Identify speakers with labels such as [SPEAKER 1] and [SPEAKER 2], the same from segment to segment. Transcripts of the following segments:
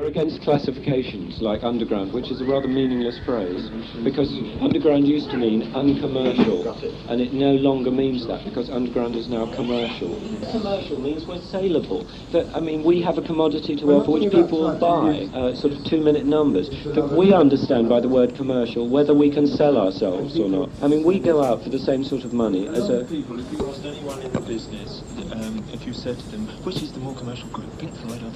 [SPEAKER 1] We're against classifications like underground, which is a rather meaningless phrase, because underground used to mean uncommercial, and it no longer means that, because underground is now commercial. Commercial means we're saleable. We have a commodity to offer which people will buy, sort of 2-minute numbers, that we understand by the word commercial whether we can sell ourselves or not. We go out for the same sort of money as a...
[SPEAKER 2] People, if you asked anyone in the business, if you said to them, which is the more commercial group, Pink Floyd or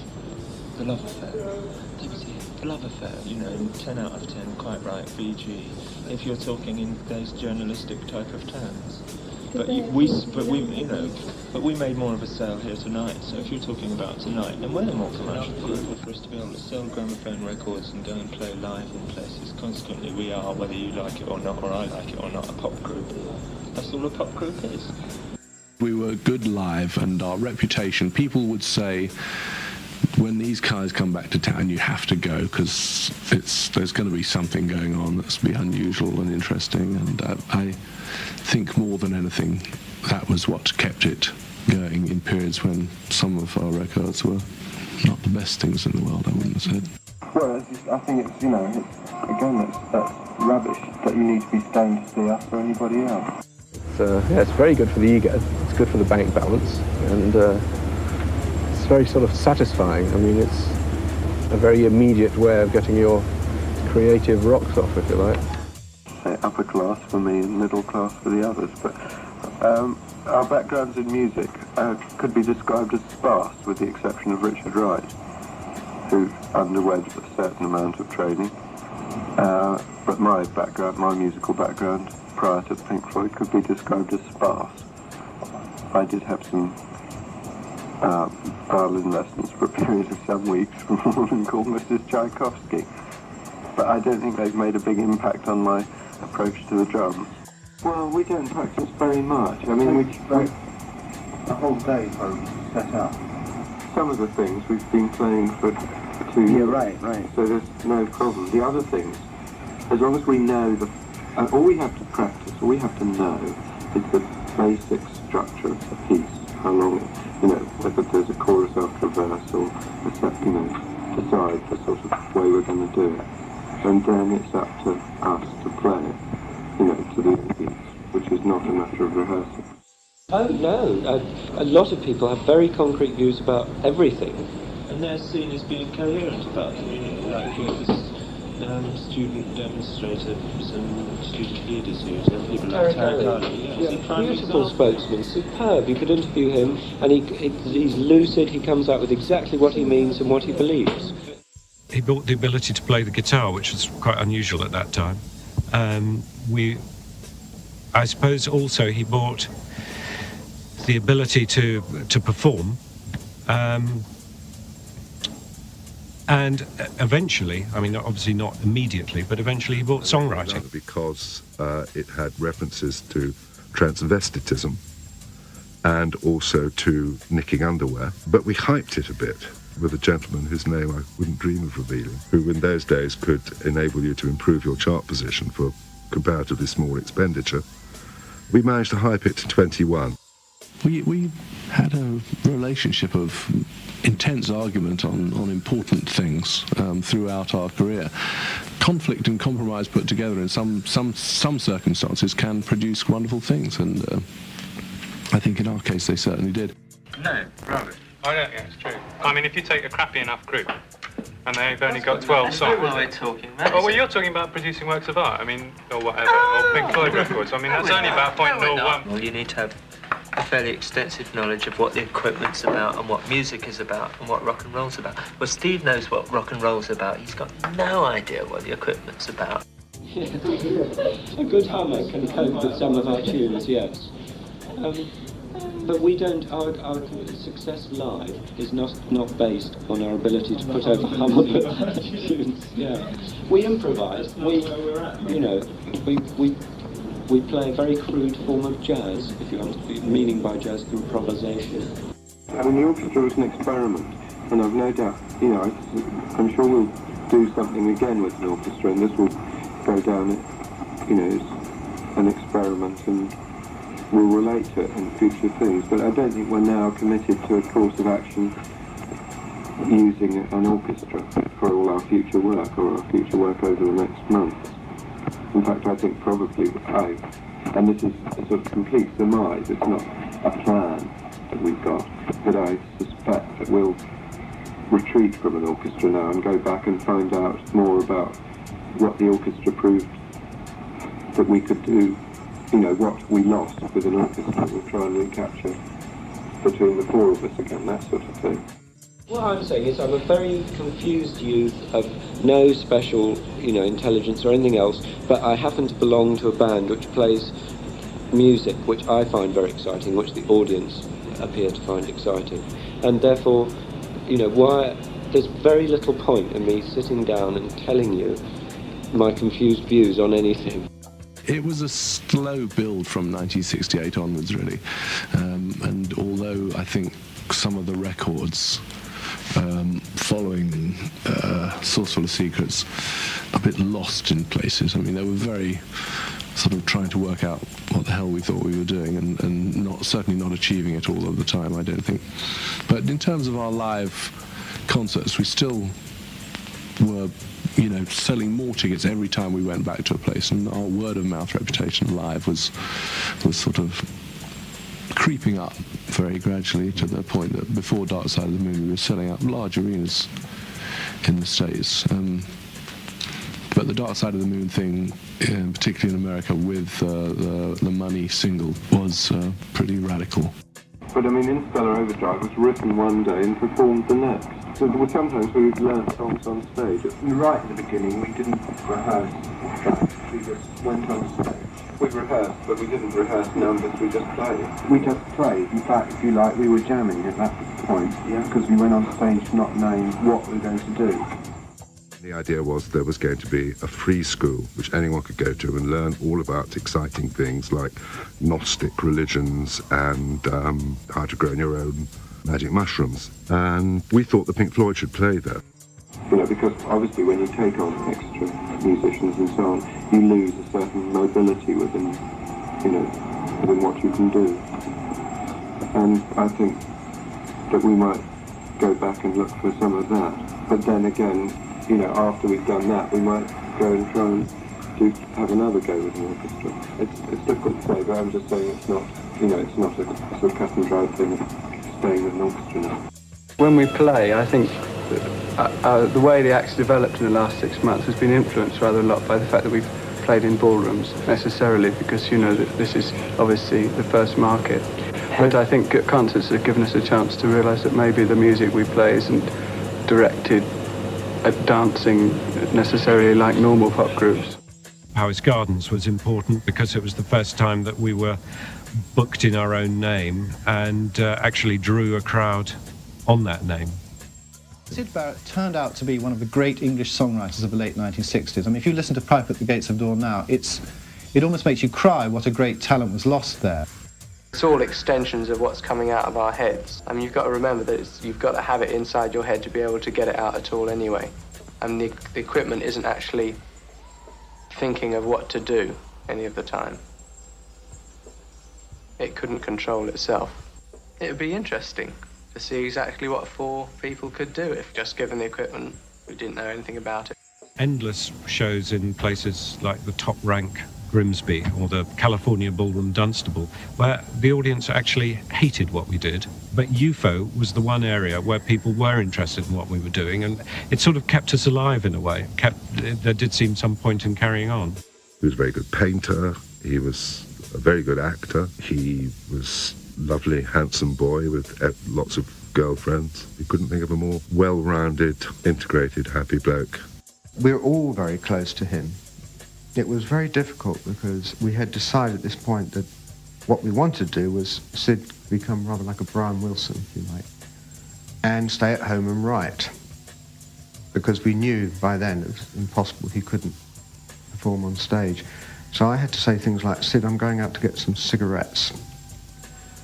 [SPEAKER 2] The Love Affair? They would say, The Love Affair, 10 out of 10, quite right, VG, if you're talking in those journalistic type of terms. But we made more of a sale here tonight, so if you're talking about tonight, then we're a more commercial group. For us to be able to sell gramophone records and go and play live in places, consequently we are, whether you like it or not, or I like it or not, a pop group. That's all a pop group is.
[SPEAKER 3] We were good live, and our reputation, people would say, when these guys come back to town, you have to go, because there's going to be something going on that's be unusual and interesting, and I think more than anything that was what kept it going in periods when some of our records were not the best things in the world, I wouldn't have said.
[SPEAKER 4] Well, I think it's, that's rubbish, that you need to be stoned to see us or anybody else.
[SPEAKER 5] It's very good for the ego, it's good for the bank balance, and it's very sort of satisfying. It's a very immediate way of getting your creative rocks off, if you like.
[SPEAKER 4] Say upper class for me and middle class for the others, but our backgrounds in music could be described as sparse, with the exception of Richard Wright, who underwent a certain amount of training. But my musical background prior to Pink Floyd could be described as sparse. I did have some violin lessons for a period of some weeks from a woman called Mrs. Tchaikovsky, but I don't think they've made a big impact on my approach to the drums. Well, we don't practice very much.
[SPEAKER 6] We a whole day set up.
[SPEAKER 4] Some of the things we've been playing for 2 years.
[SPEAKER 6] Yeah, right.
[SPEAKER 4] So there's no problem. The other things, as long as we know all we have to practice, all we have to know is the basic structure of the piece, how long whether there's a chorus after a verse or decide the sort of way we're going to do it. And then it's up to us to play it, to the audience, which is not a matter of rehearsal.
[SPEAKER 1] Oh no, a lot of people have very concrete views about everything.
[SPEAKER 2] And they're seen as being coherent about them, like this student demonstrators and student leaders who people like Tarek Ali.
[SPEAKER 1] Beautiful spokesman, superb. You could interview him, and he's lucid. He comes out with exactly what he means and what he believes.
[SPEAKER 7] He brought the ability to play the guitar, which was quite unusual at that time. I suppose also he brought the ability to perform. And eventually, obviously not immediately, but eventually he brought songwriting.
[SPEAKER 8] Because it had references to transvestitism and also to nicking underwear. But we hyped it a bit with a gentleman whose name I wouldn't dream of revealing, who in those days could enable you to improve your chart position for comparatively small expenditure. We managed to hype it to 21.
[SPEAKER 3] We had a relationship of intense argument on important things throughout our career. Conflict and compromise put together in some circumstances can produce wonderful things, and I think in our case they certainly did.
[SPEAKER 9] No, rubbish. I don't think it's true. If you take a crappy enough group and they've only got 12 songs.
[SPEAKER 10] That's what we're talking about.
[SPEAKER 9] Oh, well, you're talking about producing works of art, or whatever, or Pink Floyd records. That's only about 0.01.
[SPEAKER 10] Well, you need to have a fairly extensive knowledge of what the equipment's about and what music is about and what rock and roll's about. Well, Steve knows what rock and roll's about. He's got no idea what the equipment's about.
[SPEAKER 1] A good hammer can cope with some of our tunes, yes. But we don't, our success live is not based on our ability to put over hammer tunes. Yeah. We improvise. We play a very crude form of jazz, if you want, meaning by jazz, improvisation.
[SPEAKER 4] The orchestra was an experiment, and I've no doubt, I'm sure we'll do something again with an orchestra, and this will go down, as an experiment, and we'll relate to it in future things. But I don't think we're now committed to a course of action using an orchestra for all our future work, or our future work over the next months. In fact, I think probably and this is a sort of complete surmise, it's not a plan that we've got, but I suspect that we'll retreat from an orchestra now and go back and find out more about what the orchestra proved that we could do, you know, what we lost with an orchestra. We'll try and recapture between the four of us again, that sort of thing.
[SPEAKER 1] What I'm saying is I'm a very confused youth of no special, you know, intelligence or anything else, but I happen to belong to a band which plays music which I find very exciting, which the audience appear to find exciting. And therefore, you know, there's very little point in me sitting down and telling you my confused views on anything.
[SPEAKER 3] It was a slow build from 1968 onwards, really. And although I think some of the records following Source Full of Secrets a bit lost in places. I mean, they were very sort of trying to work out what the hell we thought we were doing, and certainly not achieving it all of the time, I don't think. But in terms of our live concerts, we still were, you know, selling more tickets every time we went back to a place, and our word-of-mouth reputation live was sort of creeping up very gradually, to the point that before Dark Side of the Moon we were selling out large arenas in the States. But the Dark Side of the Moon thing, particularly in America with the Money single, was pretty radical.
[SPEAKER 4] But I mean, Interstellar Overdrive was written one day and performed the next. So sometimes we would learn songs on stage. Right at the beginning, we didn't rehearse tracks, we just went on stage. We rehearsed, but we didn't rehearse numbers, we just played. We just played. In fact, if you like, we were jamming at that point, because we went on stage not knowing what we were going to do.
[SPEAKER 8] The idea was there was going to be a free school which anyone could go to and learn all about exciting things like Gnostic religions and how to grow your own magic mushrooms. And we thought the Pink Floyd should play there.
[SPEAKER 4] You know, because obviously when you take on extra musicians and so on, you lose a certain mobility within, you know, within what you can do. And I think that we might go back and look for some of that. But then again, you know, after we've done that, we might go and try and have another go with an orchestra. It's difficult to say, but I'm just saying it's not, you know, it's not a sort of cut and dry thing of staying with an orchestra now.
[SPEAKER 5] When we play, I think the way the act's developed in the last 6 months has been influenced rather a lot by the fact that we've played in ballrooms, necessarily, because, you know, this is obviously the first market. But I think concerts have given us a chance to realise that maybe the music we play isn't directed at dancing necessarily like normal pop groups.
[SPEAKER 7] Powys Gardens was important because it was the first time that we were booked in our own name and actually drew a crowd on that name.
[SPEAKER 11] Syd Barrett turned out to be one of the great English songwriters of the late 1960s. I mean, if you listen to Pipe at the Gates of Dawn now, it almost makes you cry what a great talent was lost there.
[SPEAKER 5] It's all extensions of what's coming out of our heads. I mean, you've got to remember that you've got to have it inside your head to be able to get it out at all anyway. And the equipment isn't actually thinking of what to do any of the time. It couldn't control itself. It would be interesting to see exactly what 4 people could do if just given the equipment, we didn't know anything about it.
[SPEAKER 7] Endless shows in places like the Top Rank Grimsby or the California Ballroom Dunstable, where the audience actually hated what we did, but UFO was the one area where people were interested in what we were doing, and it sort of kept us alive in a way. There did seem some point in carrying on.
[SPEAKER 8] He was a very good painter, he was a very good actor, he was a lovely, handsome boy with lots of girlfriends. You couldn't think of a more well-rounded, integrated, happy bloke.
[SPEAKER 6] We're all very close to him. It was very difficult because we had decided at this point that what we wanted to do was Syd become rather like a Brian Wilson, if you like, and stay at home and write. Because we knew by then it was impossible, he couldn't perform on stage. So I had to say things like, Syd, I'm going out to get some cigarettes,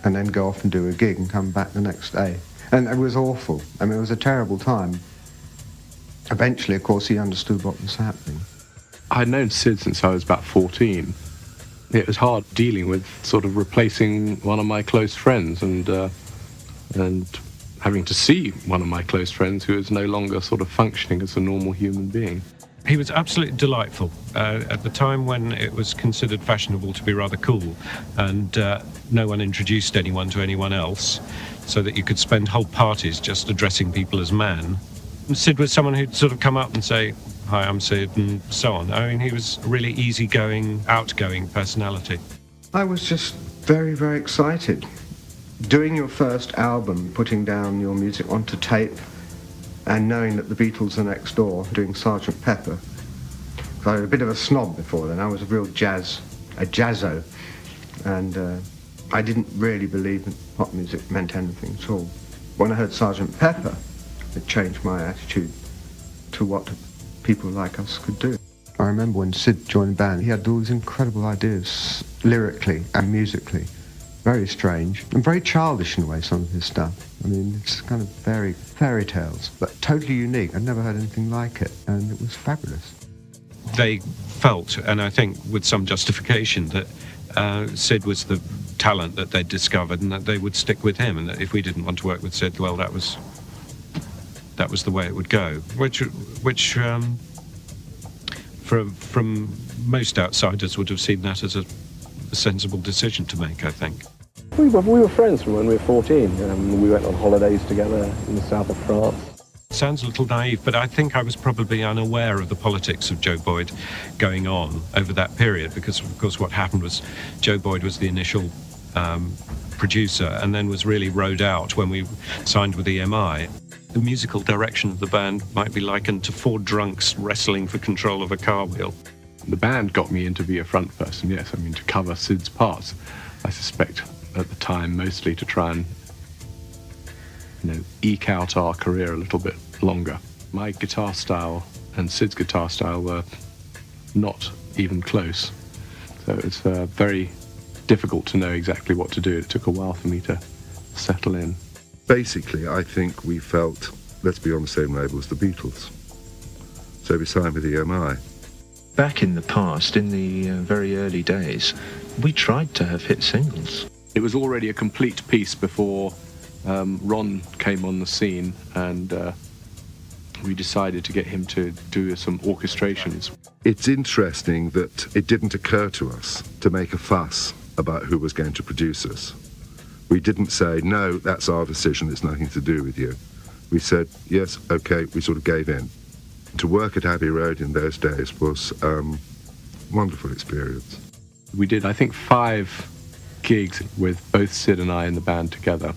[SPEAKER 6] and then go off and do a gig and come back the next day. And it was awful. I mean, it was a terrible time. Eventually, of course, he understood what was happening.
[SPEAKER 3] I'd known Syd since I was about 14. It was hard dealing with sort of replacing one of my close friends and having to see one of my close friends who is no longer sort of functioning as a normal human being.
[SPEAKER 7] He was absolutely delightful. At the time when it was considered fashionable to be rather cool, and no one introduced anyone to anyone else, so that you could spend whole parties just addressing people as man. Syd was someone who'd sort of come up and say, "Hi, I'm Syd," and so on. I mean, he was a really easygoing, outgoing personality.
[SPEAKER 6] I was just very, very excited. Doing your first album, putting down your music onto tape, and knowing that the Beatles are next door doing Sgt. Pepper. I was a bit of a snob before then. I was a real jazzo. And I didn't really believe that pop music meant anything at all. When I heard Sgt. Pepper, it changed my attitude to what people like us could do. I remember when Syd joined the band, he had all these incredible ideas, lyrically and musically. Very strange and very childish in a way, some of his stuff. I mean, it's kind of very fairy tales, but totally unique. I'd never heard anything like it, and it was fabulous.
[SPEAKER 7] They felt, and I think with some justification, that Syd was the talent that they'd discovered and that they would stick with him, and that if we didn't want to work with Syd, well, that was the way it would go, which from most outsiders would have seen that as a sensible decision to make, I think.
[SPEAKER 5] We were friends from when we were 14. We went on holidays together in the south of France.
[SPEAKER 7] Sounds a little naive, but I think I was probably unaware of the politics of Joe Boyd going on over that period, because, of course, what happened was Joe Boyd was the initial producer and then was really rode out when we signed with EMI. The musical direction of the band might be likened to four drunks wrestling for control of a car wheel.
[SPEAKER 3] The band got me in to be a front person, yes, I mean, to cover Syd's parts. I suspect at the time mostly to try and, eke out our career a little bit longer. My guitar style and Syd's guitar style were not even close, so it's very difficult to know exactly what to do. It took a while for me to settle in.
[SPEAKER 8] Basically, I think we felt, let's be on the same label as the Beatles. So we signed with EMI.
[SPEAKER 2] Back in the past, in the very early days, we tried to have hit singles.
[SPEAKER 3] It was already a complete piece before Ron came on the scene, and we decided to get him to do some orchestrations.
[SPEAKER 8] It's interesting that it didn't occur to us to make a fuss about who was going to produce us. We didn't say, no, that's our decision, it's nothing to do with you. We said, yes, okay, we sort of gave in. To work at Abbey Road in those days was a wonderful experience.
[SPEAKER 3] We did, I think, 5 gigs with both Syd and I in the band together.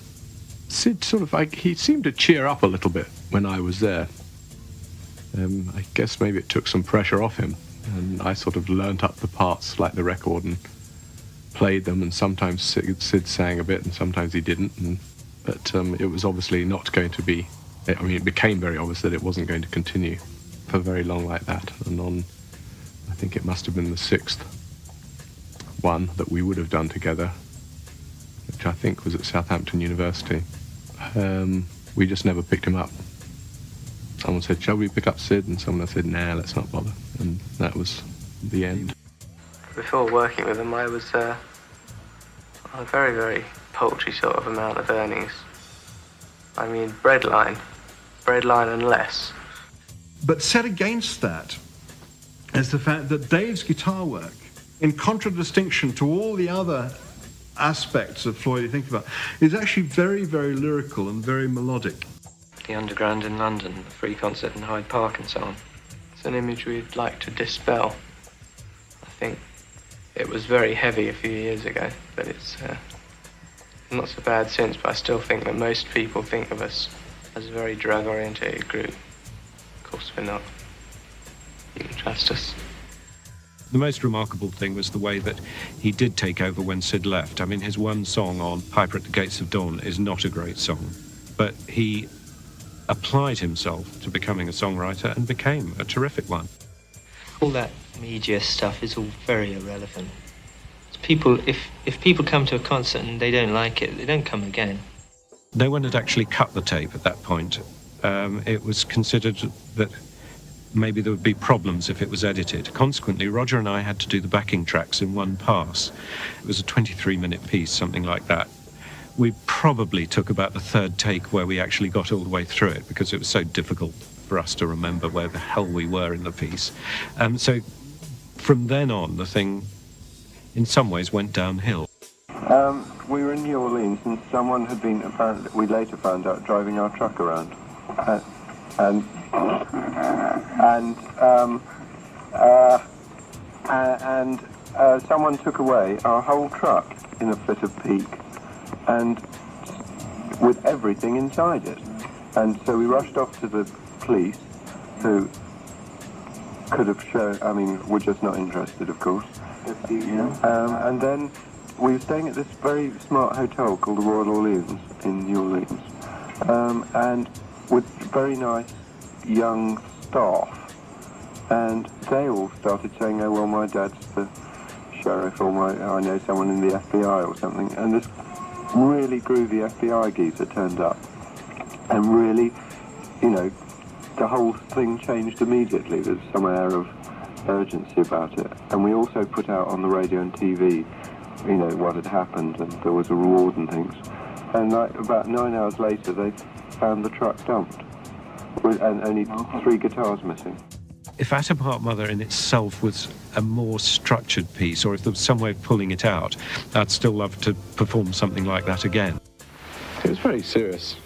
[SPEAKER 3] Syd he seemed to cheer up a little bit when I was there. I guess maybe it took some pressure off him, and I sort of learnt up the parts like the record and played them, and sometimes Syd sang a bit and sometimes he didn't, but it was obviously not going to be, I mean, it became very obvious that it wasn't going to continue for very long like that, and on, I think it must have been the 6th one that we would have done together, which I think was at Southampton University. We just never picked him up. Someone said, shall we pick up Syd? And someone said, nah, let's not bother. And that was the end.
[SPEAKER 10] Before working with him, I was on a very, very paltry sort of amount of earnings. I mean, breadline and less.
[SPEAKER 12] But set against that is the fact that Dave's guitar work, in contradistinction to all the other aspects of Floyd you think about, is actually very, very lyrical and very melodic.
[SPEAKER 10] The Underground in London, the free concert in Hyde Park and so on. It's an image we'd like to dispel. I think it was very heavy a few years ago, but it's not so bad since, but I still think that most people think of us as a very drug-orientated group. Of course we're not. You can trust us.
[SPEAKER 7] The most remarkable thing was the way that he did take over when Syd left. I mean, his one song on Piper at the Gates of Dawn is not a great song, but he applied himself to becoming a songwriter and became a terrific one.
[SPEAKER 10] All that media stuff is all very irrelevant. It's people, if people come to a concert and they don't like it, they don't come again.
[SPEAKER 7] No one had actually cut the tape at that point. It was considered that maybe there would be problems if it was edited. Consequently, Roger and I had to do the backing tracks in one pass. It was a 23-minute piece, something like that, we probably took about the third take where we actually got all the way through it, because it was so difficult for us to remember where the hell we were in the piece. So from then on, the thing in some ways went downhill.
[SPEAKER 4] We were in New Orleans, and someone had been, apparently, we later found out, driving our truck around. And someone took away our whole truck in a fit of pique, and with everything inside it. And so we rushed off to the police, who could have shown, I mean, we're just not interested, of course. And then we were staying at this very smart hotel called the Royal Orleans in New Orleans, and with very nice young staff. And they all started saying, oh, well, my dad's the sheriff, or I know someone in the FBI or something. And this really groovy FBI geezer turned up. And really, you know, the whole thing changed immediately. There's some air of urgency about it. And we also put out on the radio and TV, you know, what had happened, and there was a reward and things. And like about 9 hours later, they found the truck dumped, and only 3 guitars missing.
[SPEAKER 7] If At Apart Mother in itself was a more structured piece, or if there was some way of pulling it out, I'd still love to perform something like that again.
[SPEAKER 3] It was a very serious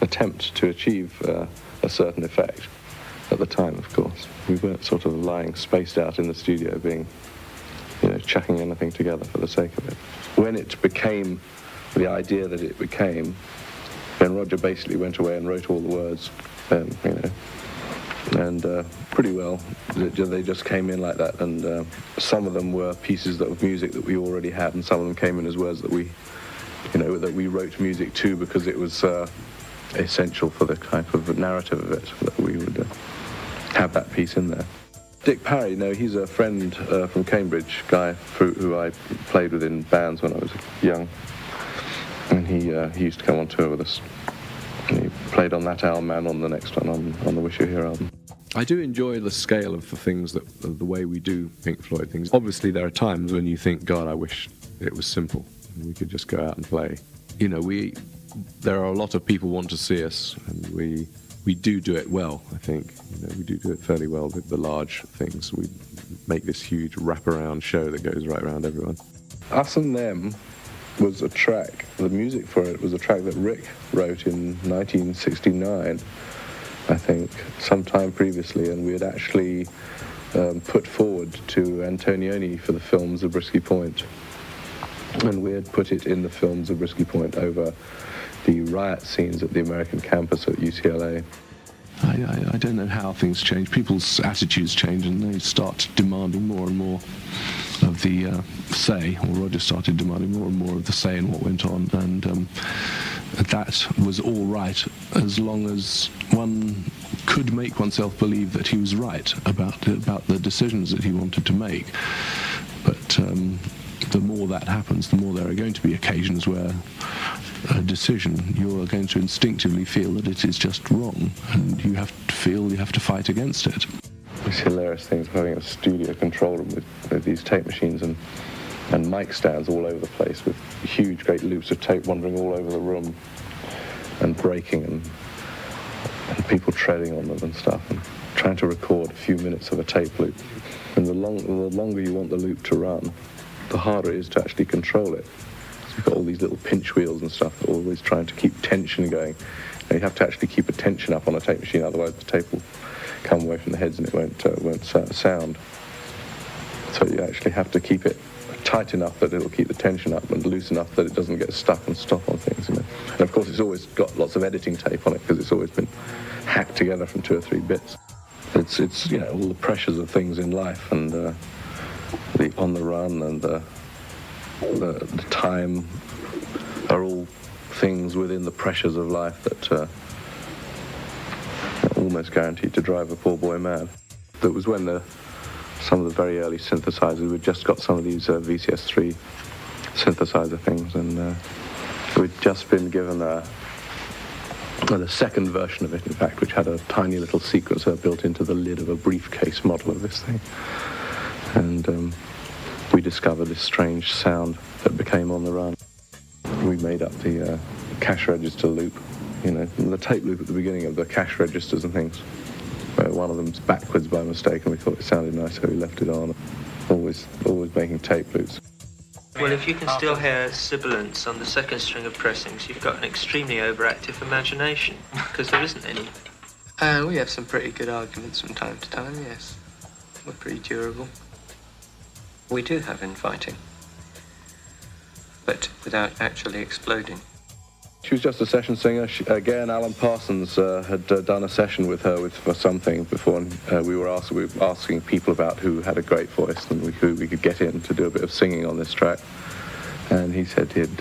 [SPEAKER 3] attempt to achieve a certain effect at the time, of course. We weren't sort of lying spaced out in the studio being, you know, chucking anything together for the sake of it. When it became the idea that it became, then Roger basically went away and wrote all the words, you know, and pretty well they just came in like that. And some of them were pieces of music that we already had, and some of them came in as words that we, you know, that we wrote music to because it was essential for the kind of narrative of it, that we would have that piece in there. Dick Parry, no, he's a friend from Cambridge, guy who I played with in bands when I was young, and he used to come on tour with us. And he played on that album and on the next one, on the Wish You're Here album. I do enjoy the scale of the things, the way we do Pink Floyd things. Obviously, there are times when you think, God, I wish it was simple, and we could just go out and play. You know, there are a lot of people want to see us, and we do it well, I think. You know, we do it fairly well with the large things. We make this huge wraparound show that goes right around everyone. Us and Them was a track, the music for it was a track that Rick wrote in 1969, I think, sometime previously, and we had actually put forward to Antonioni for the film Zabriskie Point. And we had put it in the film Zabriskie Point over the riot scenes at the American campus at UCLA. I don't know how things change. People's attitudes change, and they start demanding more and more of the say, or Roger started demanding more and more of the say in what went on, and that was all right as long as one could make oneself believe that he was right about the decisions that he wanted to make. But the more that happens, the more there are going to be occasions where a decision, you are going to instinctively feel that it is just wrong, and you have to feel you have to fight against it. These hilarious things of having a studio control room with these tape machines and mic stands all over the place, with huge, great loops of tape wandering all over the room and breaking, and people treading on them and stuff, and trying to record a few minutes of a tape loop. And the longer you want the loop to run, the harder it is to actually control it. You've got all these little pinch wheels and stuff, always trying to keep tension going. And you have to actually keep a tension up on a tape machine, otherwise the tape will come away from the heads and it won't sound. So you actually have to keep it tight enough that it'll keep the tension up, and loose enough that it doesn't get stuck and stop on things, you know. And of course it's always got lots of editing tape on it, because it's always been hacked together from 2 or 3 bits. It's you know, all the pressures of things in life, and the on the run and the time are all things within the pressures of life that are almost guaranteed to drive a poor boy mad. That was when some of the very early synthesizers, we'd just got some of these VCS3 synthesizer things, and we'd just been given the second version of it, in fact, which had a tiny little sequencer built into the lid of a briefcase model of this thing. And we discovered this strange sound that became On the Run. We made up the cash register loop, the tape loop at the beginning of the cash registers and things, where one of them's backwards by mistake, and we thought it sounded nice, so we left it on. Always making tape loops.
[SPEAKER 10] Well, if you can still hear sibilants on the second string of pressings, you've got an extremely overactive imagination, because there isn't any. We have some pretty good arguments from time to time, yes. We're pretty durable. We do have infighting, but without actually exploding.
[SPEAKER 3] She was just a session singer. Again, Alan Parsons had done a session with her for something before, and we were asking people about who had a great voice and who we could get in to do a bit of singing on this track. And he said he'd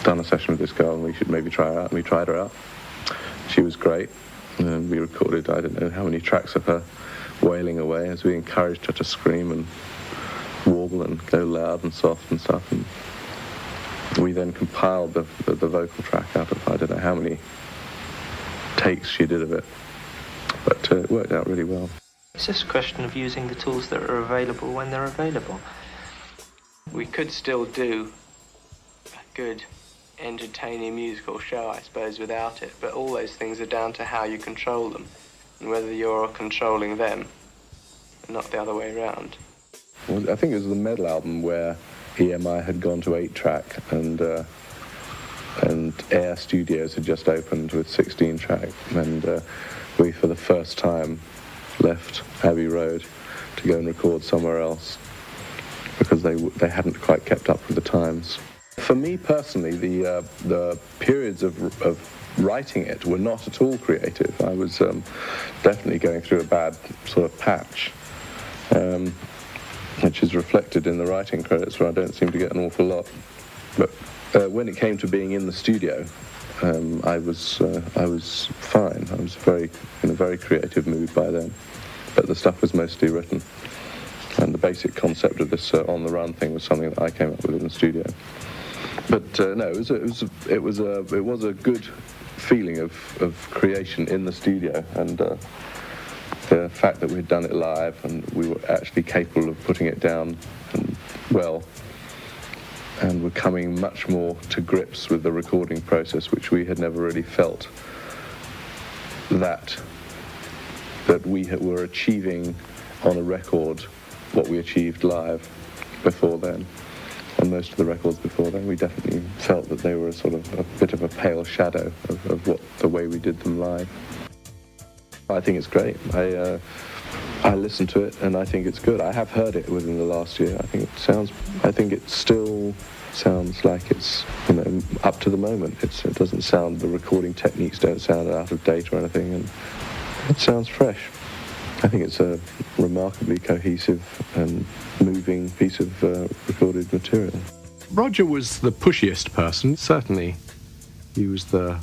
[SPEAKER 3] done a session with this girl and we should maybe try her out. And we tried her out. She was great. And we recorded, I don't know how many tracks of her wailing away as we encouraged her to scream and warble and go loud and soft and stuff. And we then compiled the vocal track out of I don't know how many takes she did of it, but it worked out really well.
[SPEAKER 10] It's just a question of using the tools that are available when they're available. We could still do a good, entertaining musical show, I suppose, without it, but all those things are down to how you control them, and whether you're controlling them, and not the other way around.
[SPEAKER 3] Well, I think it was the Medal album where EMI had gone to 8-track and Air Studios had just opened with 16-track, and we for the first time left Abbey Road to go and record somewhere else because they hadn't quite kept up with the times. For me personally, the periods of writing it were not at all creative. I was definitely going through a bad sort of patch. Which is reflected in the writing credits, where I don't seem to get an awful lot. But when it came to being in the studio, I was fine. I was in a very creative mood by then. But the stuff was mostly written, and the basic concept of this on the run thing was something that I came up with in the studio. But no, it was a good feeling of creation in the studio, and. The fact that we'd done it live and we were actually capable of putting it down well, and were coming much more to grips with the recording process, which we had never really felt that we were achieving on a record what we achieved live before then. On most of the records before then, we definitely felt that they were sort of a bit of a pale shadow of what the way we did them live. I think it's great. I listen to it and I think it's good. I have heard it within the last year. I think it still sounds like it's up to the moment. It doesn't sound, the recording techniques don't sound out of date or anything, and it sounds fresh. I think it's a remarkably cohesive and moving piece of recorded material.
[SPEAKER 7] Roger was the pushiest person. Certainly, he was the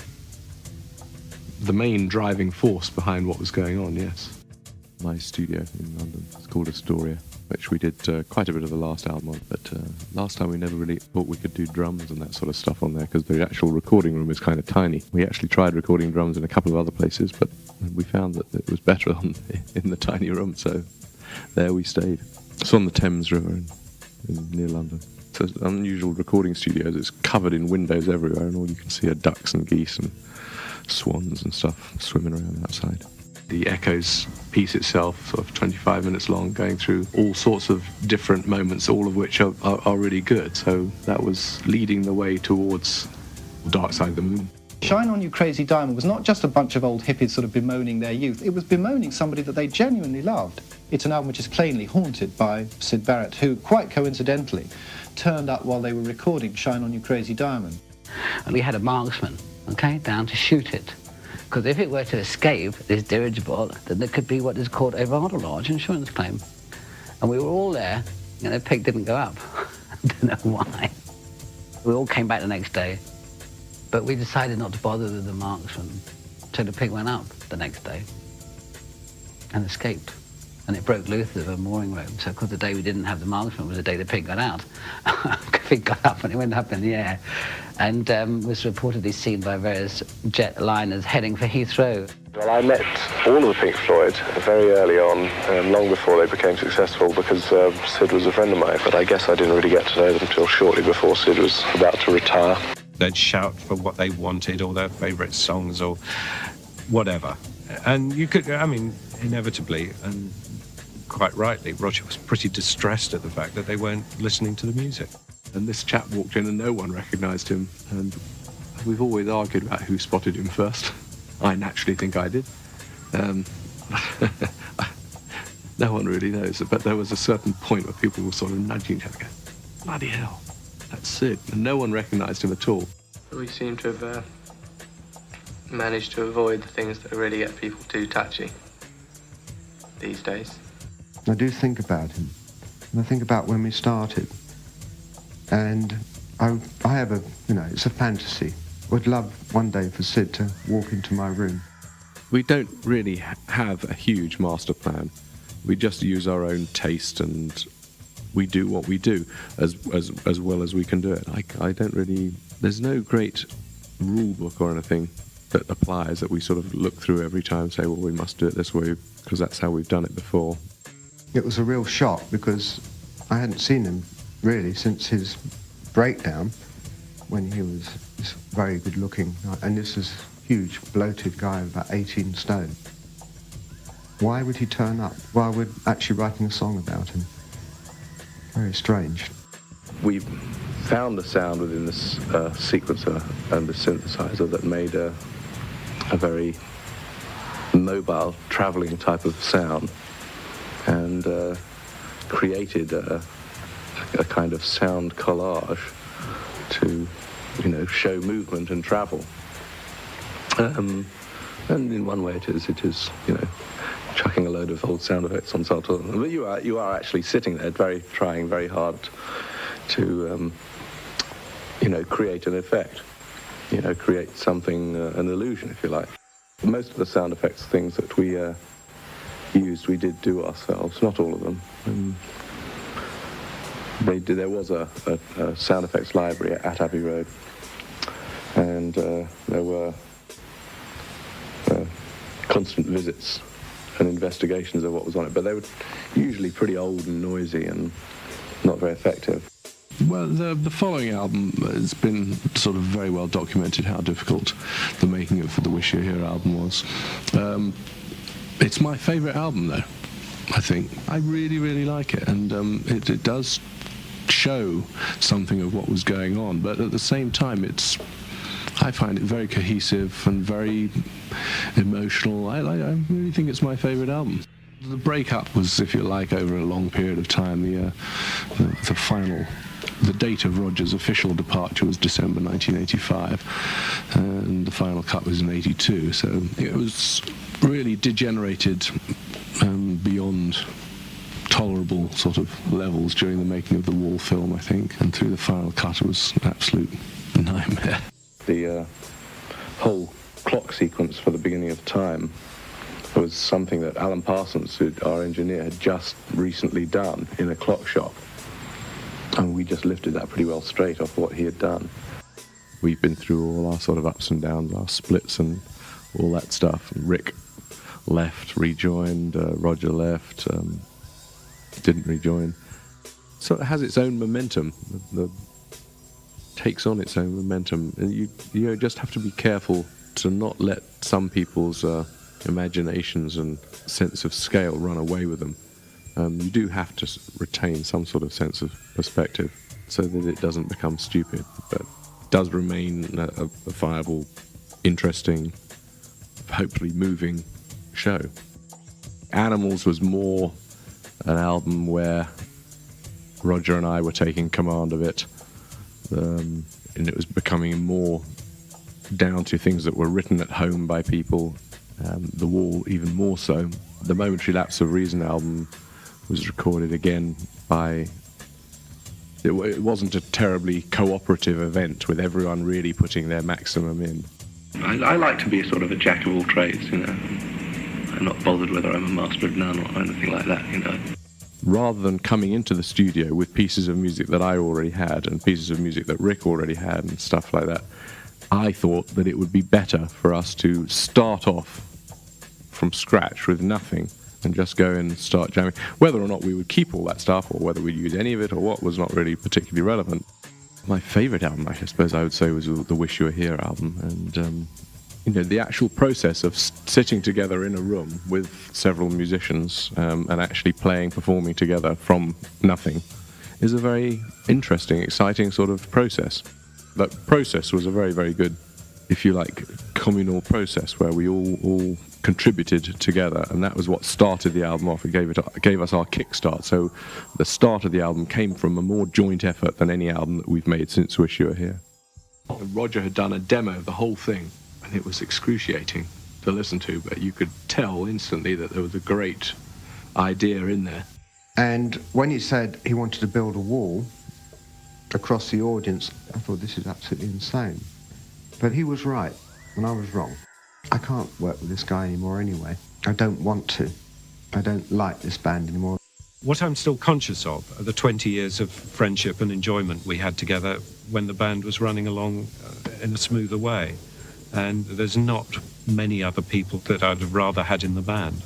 [SPEAKER 7] main driving force behind what was going on, yes.
[SPEAKER 3] My studio in London, it's called Astoria, which we did quite a bit of the last album on, but last time we never really thought we could do drums and that sort of stuff on there, because the actual recording room is kind of tiny. We actually tried recording drums in a couple of other places, but we found that it was better in the tiny room, so there we stayed. It's on the Thames River near London. So it's an unusual recording studios. It's covered in windows everywhere, and all you can see are ducks and geese and swans and stuff swimming around outside. The Echoes piece itself, sort of 25 minutes long, going through all sorts of different moments, all of which are really good. So that was leading the way towards Dark Side of the Moon.
[SPEAKER 11] Shine On You Crazy Diamond was not just a bunch of old hippies sort of bemoaning their youth. It was bemoaning somebody that they genuinely loved. It's an album which is plainly haunted by Syd Barrett, who, quite coincidentally, turned up while they were recording Shine On You Crazy Diamond.
[SPEAKER 13] And we had a marksman, down to shoot it. Because if it were to escape this dirigible, then there could be what is called a rather large insurance claim. And we were all there, the pig didn't go up. I don't know why. We all came back the next day, but we decided not to bother with the marksman until the pig went up the next day and escaped. And it broke loose of a mooring rope. So, of course, the day we didn't have the marksman was the day the pig got out. The pig got up and it went up in the air. and was reportedly seen by various jetliners heading for Heathrow.
[SPEAKER 5] Well, I met all of the Pink Floyd very early on, long before they became successful, because Syd was a friend of mine, but I guess I didn't really get to know them until shortly before Syd was about to retire.
[SPEAKER 7] They'd shout for what they wanted, or their favourite songs, or whatever. And you could, I mean, inevitably, and quite rightly, Roger was pretty distressed at the fact that they weren't listening to the music.
[SPEAKER 3] And this chap walked in and no one recognised him, and we've always argued about who spotted him first. I naturally think I did. No one really knows, but there was a certain point where people were sort of nudging each other, going, bloody hell, that's Syd. And no one recognised him at all.
[SPEAKER 10] We seem to have managed to avoid the things that really get people too touchy these days.
[SPEAKER 6] I do think about him, and I think about when we started, and I have a, it's a fantasy. I would love one day for Syd to walk into my room.
[SPEAKER 3] We don't really have a huge master plan. We just use our own taste, and we do what we do as well as we can do it. I don't really... There's no great rule book or anything that applies that we sort of look through every time and say, well, we must do it this way because that's how we've done it before.
[SPEAKER 6] It was a real shock because I hadn't seen him really since his breakdown, when he was this very good looking, and this is huge bloated guy of about 18 stone. Why would he turn up while we're actually writing a song about him? Very strange.
[SPEAKER 5] We found the sound within this sequencer and the synthesizer that made a very mobile, travelling type of sound, and created a kind of sound collage to, show movement and travel. And in one way it is, chucking a load of old sound effects on something. But you are actually sitting there trying very hard to, create an effect, create something, an illusion, if you like. Most of the sound effects things that we used, we did do ourselves, not all of them. There was a sound effects library at Abbey Road, and there were constant visits and investigations of what was on it, but they were usually pretty old and noisy and not very effective.
[SPEAKER 3] Well, the following album, it's been sort of very well documented how difficult the making of the Wish You're Here album was. It's my favourite album, though, I think. I really, really like it, and it does show something of what was going on, but at the same time, I find it very cohesive and very emotional. I really think it's my favourite album. The breakup was, if you like, over a long period of time. The date of Roger's official departure was December 1985, and the final cut was in 82, so it was really degenerated beyond tolerable sort of levels during the making of the Wall film, I think, and through the final cut it was an absolute nightmare.
[SPEAKER 5] The whole clock sequence for the beginning of time was something that Alan Parsons, our engineer, had just recently done in a clock shop. And we just lifted that pretty well straight off what he had done. We've been through all our sort of ups and downs, our splits and all that stuff. And Rick left, rejoined, Roger left, didn't rejoin. So it has its own momentum. Takes on its own momentum. And you just have to be careful to not let some people's imaginations and sense of scale run away with them. You do have to retain some sort of sense of perspective so that it doesn't become stupid, but does remain a viable, interesting, hopefully moving show. Animals was more an album where Roger and I were taking command of it, and it was becoming more down to things that were written at home by people, The Wall even more so. The Momentary Lapse of Reason album was recorded again by... It wasn't a terribly cooperative event with everyone really putting their maximum in. I like to be sort of a jack of all trades, I'm not bothered whether I'm a master of none or anything like that,
[SPEAKER 3] rather than coming into the studio with pieces of music that I already had and pieces of music that Rick already had and stuff like that, I thought that it would be better for us to start off from scratch with nothing and just go and start jamming. Whether or not we would keep all that stuff or whether we'd use any of it or what was not really particularly relevant. My favourite album, I suppose I would say, was the Wish You Were Here album. And, the actual process of sitting together in a room with several musicians and actually performing together from nothing is a very interesting, exciting sort of process. That process was a very, very good, if you like, communal process where we all contributed together, and that was what started the album off. It gave us our kickstart. So the start of the album came from a more joint effort than any album that we've made since Wish You Were Here. Roger had done a demo of the whole thing, and it was excruciating to listen to, but you could tell instantly that there was a great idea in there.
[SPEAKER 6] And when he said he wanted to build a wall across the audience, I thought, this is absolutely insane. But he was right, and I was wrong. I can't work with this guy anymore anyway. I don't want to. I don't like this band anymore.
[SPEAKER 7] What I'm still conscious of are the 20 years of friendship and enjoyment we had together when the band was running along in a smoother way. And there's not many other people that I'd have rather had in the band.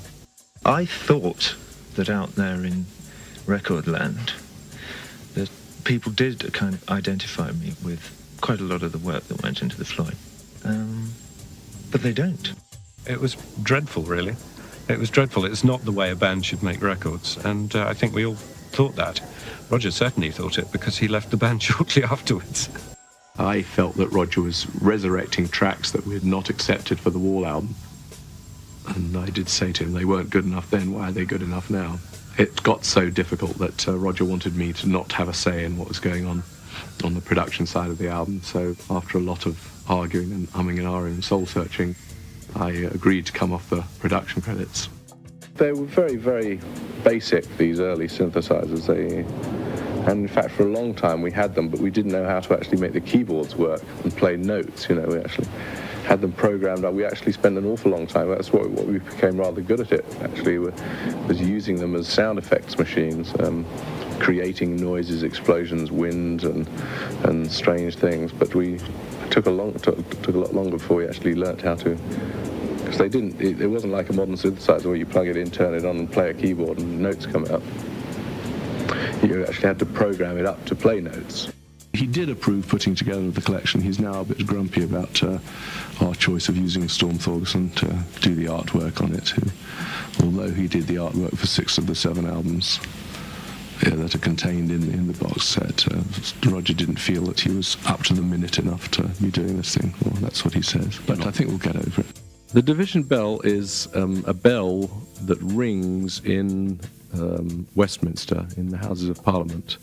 [SPEAKER 2] I thought that out there in record land, that people did kind of identify me with quite a lot of the work that went into the Floyd. But they don't.
[SPEAKER 7] It was dreadful, really. It was dreadful. It's not the way a band should make records, and I think we all thought that. Roger certainly thought it, because he left the band shortly afterwards.
[SPEAKER 3] I felt that Roger was resurrecting tracks that we had not accepted for the Wall album. And I did say to him, they weren't good enough then, why are they good enough now? It got so difficult that Roger wanted me to not have a say in what was going on the production side of the album. So after a lot of arguing and umming and ahhing and soul-searching, I agreed to come off the production credits. They were very, very basic, these early synthesizers. And in fact, for a long time we had them, but we didn't know how to actually make the keyboards work and play notes. We actually had them programmed up. We actually spent an awful long time. That's what we became rather good at it, actually, was using them as sound effects machines, creating noises, explosions, wind, and strange things. But it took a lot longer before we actually learnt how to. Because it wasn't like a modern synthesizer where you plug it in, turn it on, and play a keyboard and notes come out. You actually had to program it up to play notes. He did approve putting together the collection. He's now a bit grumpy about our choice of using Storm Thorgerson to do the artwork on it. Although he did the artwork for 6 of the 7 albums that are contained in the box set, Roger didn't feel that he was up to the minute enough to be doing this thing. Well, that's what he says. But I think we'll get over it. The division bell is a bell that rings in Westminster, in the Houses of Parliament,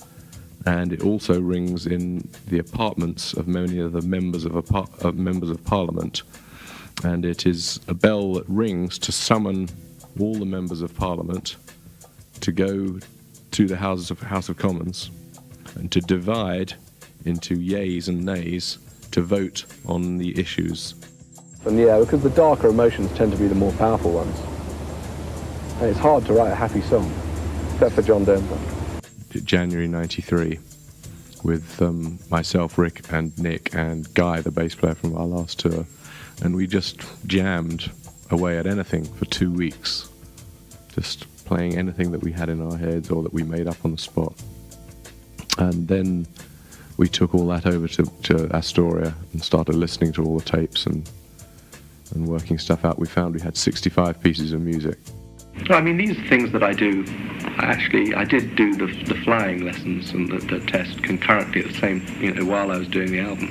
[SPEAKER 3] and it also rings in the apartments of many of the members of Parliament, and it is a bell that rings to summon all the members of Parliament to go to the House of Commons and to divide into yeas and nays to vote on the issues.
[SPEAKER 5] And because the darker emotions tend to be the more powerful ones. And it's hard to write a happy song, except for John Denver.
[SPEAKER 3] January 93, with myself, Rick and Nick and Guy, the bass player from our last tour, and we just jammed away at anything for 2 weeks, just playing anything that we had in our heads or that we made up on the spot. And then we took all that over to Astoria and started listening to all the tapes and working stuff out. We found we had 65 pieces of music.
[SPEAKER 10] I mean, these are things that I do. I did do the flying lessons and the test concurrently at the same, while I was doing the album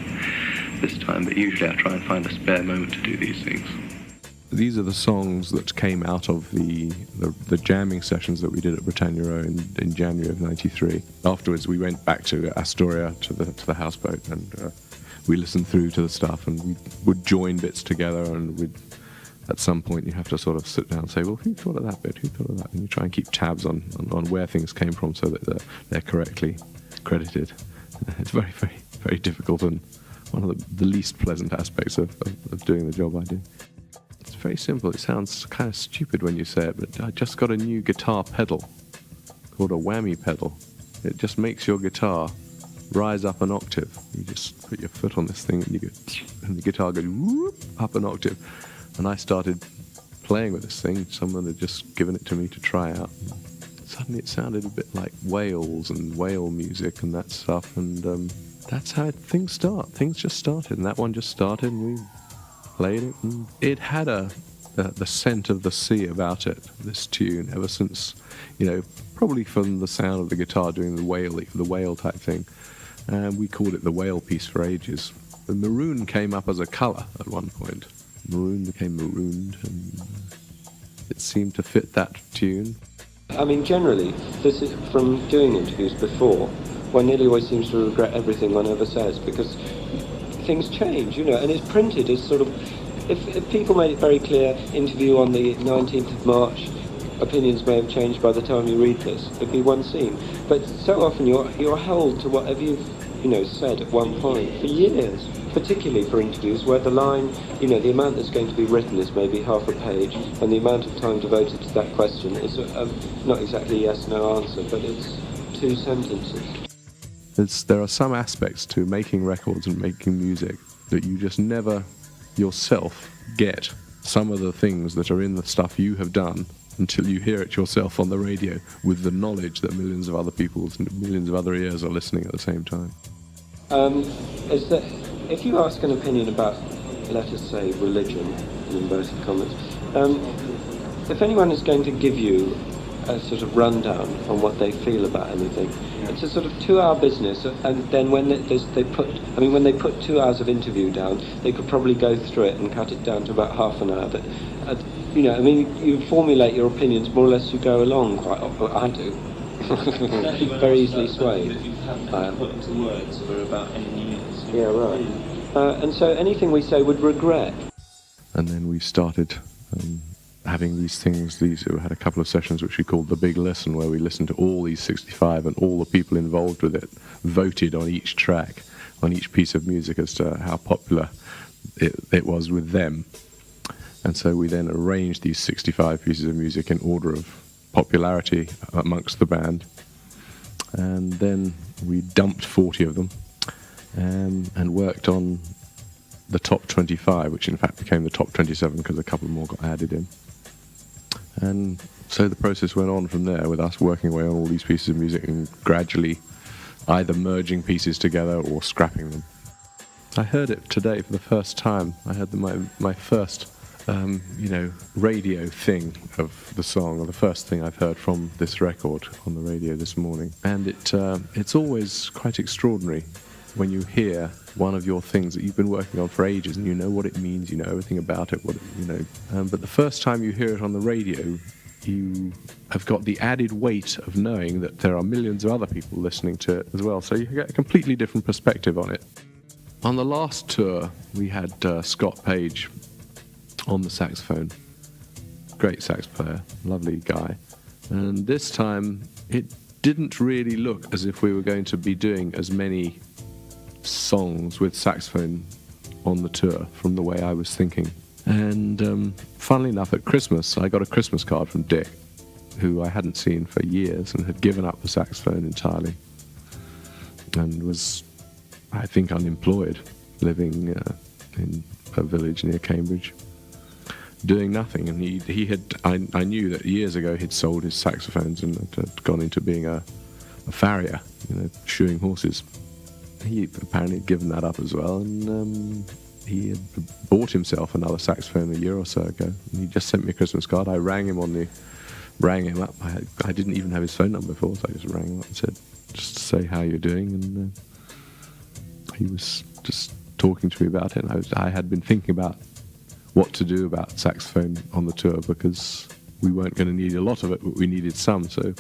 [SPEAKER 10] this time, but usually I try and find a spare moment to do these things.
[SPEAKER 3] These are the songs that came out of the jamming sessions that we did at Britannia Row in January of 93. Afterwards, we went back to Astoria, to the houseboat, and we listened through to the stuff, and we would join bits together, and at some point you have to sort of sit down and say, well, who thought of that bit, who thought of that? And you try and keep tabs on where things came from so that they're correctly credited. It's very, very, very difficult, and one of the least pleasant aspects of doing the job I do. It's very simple. It sounds kind of stupid when you say it, but I just got a new guitar pedal. called a whammy pedal. It just makes your guitar rise up an octave. You just put your foot on this thing and you go, and the guitar goes whoop, up an octave. And I started playing with this thing. Someone had just given it to me to try out. Suddenly it sounded a bit like whales and whale music and that stuff, and that's how things start. Things just started, and that one just started, and we played it, and it had the scent of the sea about it, this tune, ever since, probably from the sound of the guitar doing the whale type thing, and we called it the whale piece for ages. The maroon came up as a colour at one point. Maroon became marooned, and it seemed to fit that tune.
[SPEAKER 1] I mean, generally, this is from doing interviews before, one nearly always seems to regret everything one ever says, because things change, and it's printed as sort of, if people made it very clear, interview on the 19th of March, opinions may have changed by the time you read this, it'd be one scene. But so often you're held to whatever you've, said at one point for years, particularly for interviews where the line, the amount that's going to be written is maybe half a page, and the amount of time devoted to that question is not exactly yes, no answer, but it's 2 sentences.
[SPEAKER 3] There are some aspects to making records and making music that you just never yourself get. Some of the things that are in the stuff you have done until you hear it yourself on the radio with the knowledge that millions of other people and millions of other ears are listening at the same time.
[SPEAKER 1] Is that if you ask an opinion about, let us say, religion, in inverted commas, if anyone is going to give you a sort of rundown on what they feel about anything, it's a sort of 2-hour business, and then when they put 2 hours of interview down, they could probably go through it and cut it down to about half an hour. But you formulate your opinions more or less as you go along. I do. Very easily swayed.
[SPEAKER 2] That you've had put into words for about 8 years.
[SPEAKER 1] Yeah, right. And so anything we say would regret.
[SPEAKER 3] And then we started having these things. We had a couple of sessions which we called The Big Listen, where we listened to all these 65, and all the people involved with it voted on each track, on each piece of music, as to how popular it was with them. And so we then arranged these 65 pieces of music in order of popularity amongst the band, and then we dumped 40 of them and worked on the top 25, which in fact became the top 27 because a couple more got added in. And so the process went on from there, with us working away on all these pieces of music and gradually either merging pieces together or scrapping them. I heard it today for the first time. I heard my first radio thing of the song, or the first thing I've heard from this record on the radio this morning. And it's always quite extraordinary when you hear one of your things that you've been working on for ages, and you know what it means, you know everything about it, but the first time you hear it on the radio, you have got the added weight of knowing that there are millions of other people listening to it as well, so you get a completely different perspective on it. On the last tour, we had Scott Page on the saxophone. Great sax player, lovely guy. And this time, it didn't really look as if we were going to be doing as many songs with saxophone on the tour from the way I was thinking. And funnily enough, at Christmas, I got a Christmas card from Dick, who I hadn't seen for years and had given up the saxophone entirely and was, I think, unemployed, living in a village near Cambridge, doing nothing. And I knew that years ago he'd sold his saxophones and had gone into being a farrier, shoeing horses. He apparently had given that up as well, and he had bought himself another saxophone a year or so ago, and he just sent me a Christmas card. I rang him up. I didn't even have his phone number before, so I just rang him up and said, just to say how you're doing, and he was just talking to me about it, and I had been thinking about what to do about saxophone on the tour, because we weren't going to need a lot of it, but we needed some, so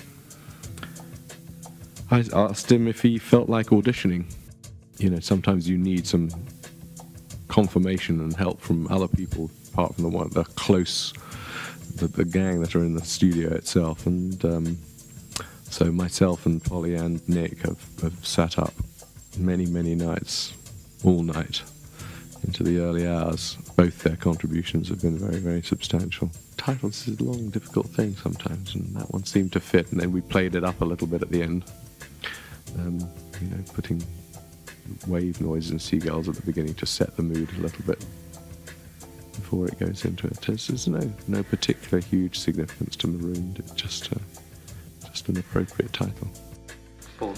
[SPEAKER 3] I asked him if he felt like auditioning. Sometimes you need some confirmation and help from other people, apart from the close, the gang that are in the studio itself. And so myself and Polly and Nick have sat up many, many nights, all night, into the early hours. Both their contributions have been very, very substantial. Titles is a long, difficult thing sometimes, and that one seemed to fit, and then we played it up a little bit at the end. Putting wave noises and seagulls at the beginning to set the mood a little bit before it goes into it. There's no particular huge significance to Marooned. It's just an appropriate title.
[SPEAKER 10] For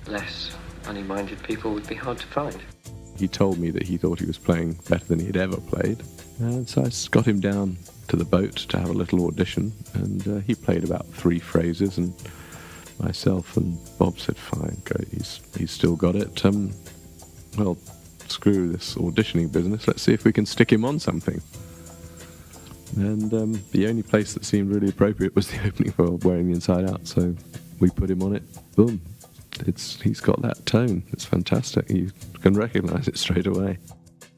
[SPEAKER 10] less money-minded people would be hard to find.
[SPEAKER 3] He told me that he thought he was playing better than he'd ever played, and so I got him down to the boat to have a little audition, and he played about 3 phrases, and myself and Bob said, fine, great, he's still got it. Well, screw this auditioning business, let's see if we can stick him on something. And the only place that seemed really appropriate was the opening for Wearing the Inside Out, so we put him on it, boom. He's got that tone, it's fantastic, you can recognise it straight away.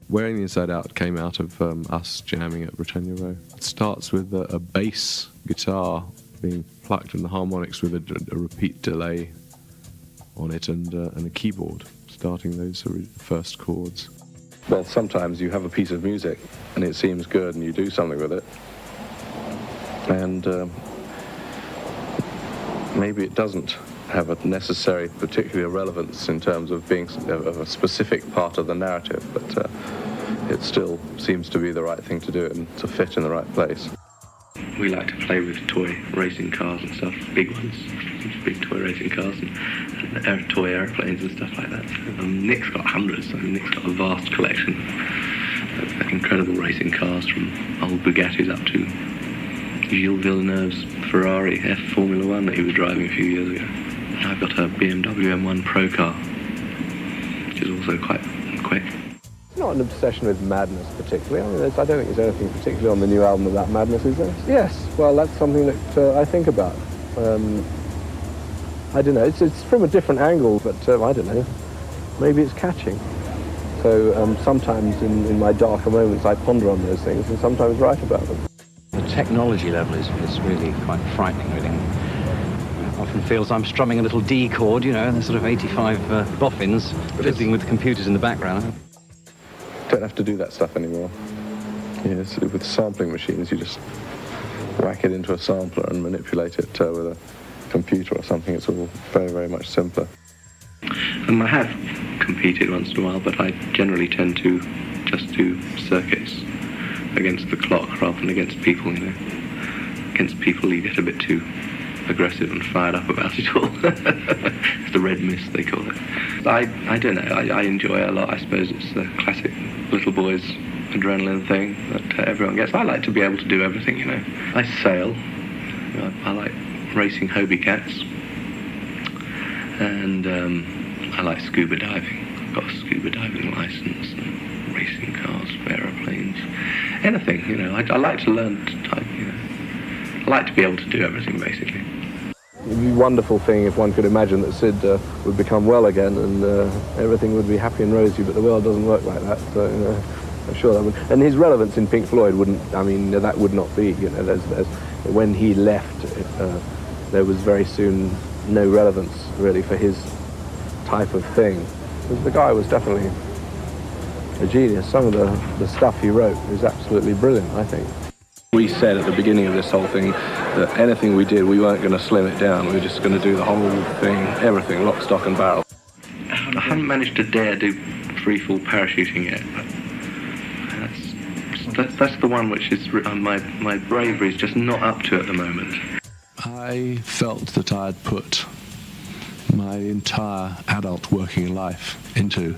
[SPEAKER 3] Wearing the Inside Out came out of us jamming at Britannia Row. It starts with a bass guitar being plucked and the harmonics with a repeat delay on it and a keyboard starting those first chords. Well, sometimes you have a piece of music and it seems good and you do something with it, and maybe it doesn't have a necessary particular relevance in terms of being a specific part of the narrative, but it still seems to be the right thing to do and to fit in the right place.
[SPEAKER 10] We like to play with toy racing cars and stuff, big ones, big toy racing cars and toy airplanes and stuff like that. Nick's got hundreds, Nick's got a vast collection of incredible racing cars, from old Bugattis up to Gilles Villeneuve's Ferrari F Formula One that he was driving a few years ago. I've got a BMW M1 Pro car, which is also quite quick.
[SPEAKER 5] Not an obsession with madness particularly. I mean, I don't think there's anything particularly on the new album about madness, is there? Yes, well, that's something that I think about. I don't know, it's from a different angle, but I don't know, maybe it's catching. So sometimes in my darker moments I ponder on those things and sometimes write about them.
[SPEAKER 14] The technology level is really quite frightening, really. It often feels I'm strumming a little D chord, and there's sort of 85 boffins fiddling with computers in the background.
[SPEAKER 3] Don't have to do that stuff anymore. With sampling machines, you just whack it into a sampler and manipulate it with a computer or something. It's all very, very much simpler.
[SPEAKER 10] And I have competed once in a while, but I generally tend to just do circuits against the clock rather than against people, Against people you get a bit too aggressive and fired up about it all. It's the red mist, they call it. I don't know, I enjoy it a lot. I suppose it's the classic little boys adrenaline thing that everyone gets. I like to be able to do everything, I sail. I like racing Hobie cats. And I like scuba diving. I've got a scuba diving license, and racing cars, aeroplanes, anything, I like to learn, I like to be able to do everything, basically.
[SPEAKER 5] It would be a wonderful thing if one could imagine that Syd would become well again and everything would be happy and rosy, but the world doesn't work like that, so I'm sure that would. And his relevance in Pink Floyd that would not be, when he left, there was very soon no relevance really for his type of thing. Because the guy was definitely a genius. Some of the stuff he wrote is absolutely brilliant, I think. We said at the beginning of this whole thing that anything we did, we weren't going to slim it down. We were just going to do the whole thing, everything, lock, stock and barrel.
[SPEAKER 10] I haven't managed to dare do free-fall parachuting yet, but that's the one which is my bravery is just not up to at the moment.
[SPEAKER 3] I felt that I had put my entire adult working life into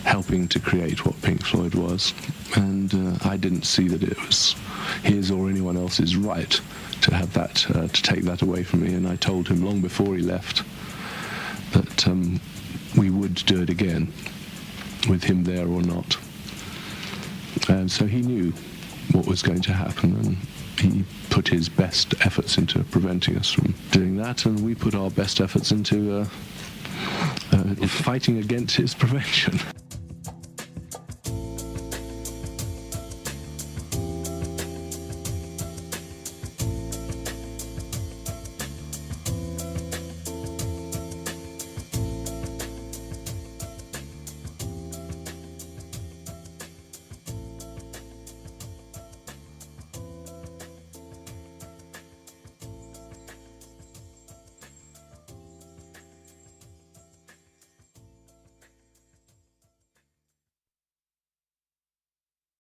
[SPEAKER 3] helping to create what Pink Floyd was, and I didn't see that it was his or anyone else's right to have that, to take that away from me, and I told him long before he left that we would do it again, with him there or not. And so he knew what was going to happen, and he put his best efforts into preventing us from doing that, and we put our best efforts into fighting against his prevention.